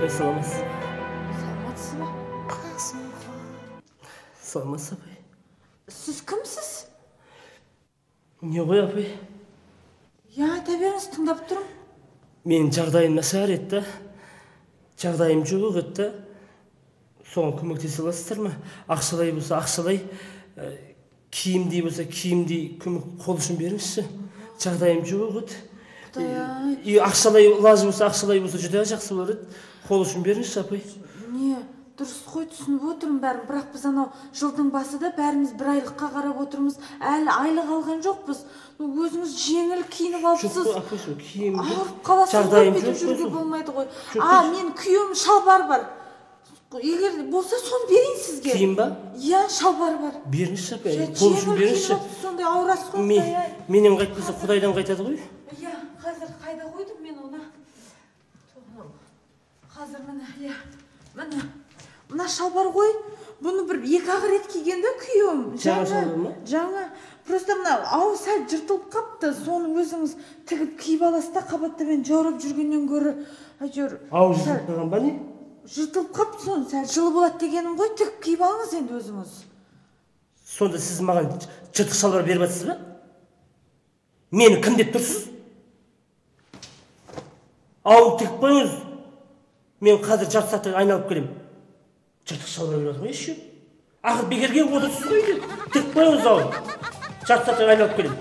апай, саламатсыз. Саламатсыз ба? Саламатсыз, апай. Сіз кімсіз? Не ғой, апай? Айта беріңіз, тыңдап тұрмын. Менің жағдайым нашар еді. Жағдайым жоқ еді. Соған көмектесе аласыздар ма? Ақшалай болса, ақшалай, киімдей болса, киімдей көмек қол ұшын беріңізші. Жағдайым жоқ еді. Ақшалай лажы болса, ақшалай болса, жүдә жақсы болар еді. Қол ұшын беріңізші, апай. Не, дұрыс қой, түсініп отырмын бәрін. Бірақ біз анау жылдың басында бәріміз бір айлыққа қарап отырмыз. Әлі айлық алған жоқпыз. Өзіңіз жеңіл киініп алыпсыз. Жоқ, апай, сол киімді. Ауырып қаласыз ғой, бүйтіп жүруге болмайды ғой. Мен күйеуім шалбар бар. Егер болса, соны берейін сізге. Киім ба? Иә, шалбар бар. Беріңізші, апай. Қол ұшын беріңізші. Сондай ауырасыз ғой. Менен қайтпаса, Құдайдан қайтады ғой. Иә, қазір қайда қойдым мен оны? Қазір міне, мына шалбар ғой. Бұны бір 2-ақ рет кигенде күйеуім. Жаңа шалбар ма? Жаңа. Просто мына ау сәл жыртылып қапты. Соны өзіңіз тігіп киіп аласыз да, қабаттамен жаурап жүргеннен гөрі әйтеуір. Ау жыртылып қалған ба не? Жыртылып қапты, соны сәл жылы болады дегенім ғой. Тігіп киіп алыңыз енді өзіңіз. Сонда сіз маған жыртық шалбар беріп жатсыз ба? Мені кім деп тұрсыз? Ау тігіп қойыңыз. Мен қазір жарты сағатта айналып келем. Жыртық шалбар беріп жатырмын, ешкім. Ақыр бекерге отырсыз ғой. Тігіп қойыңыз ау. Жарты сағатта айналып келем.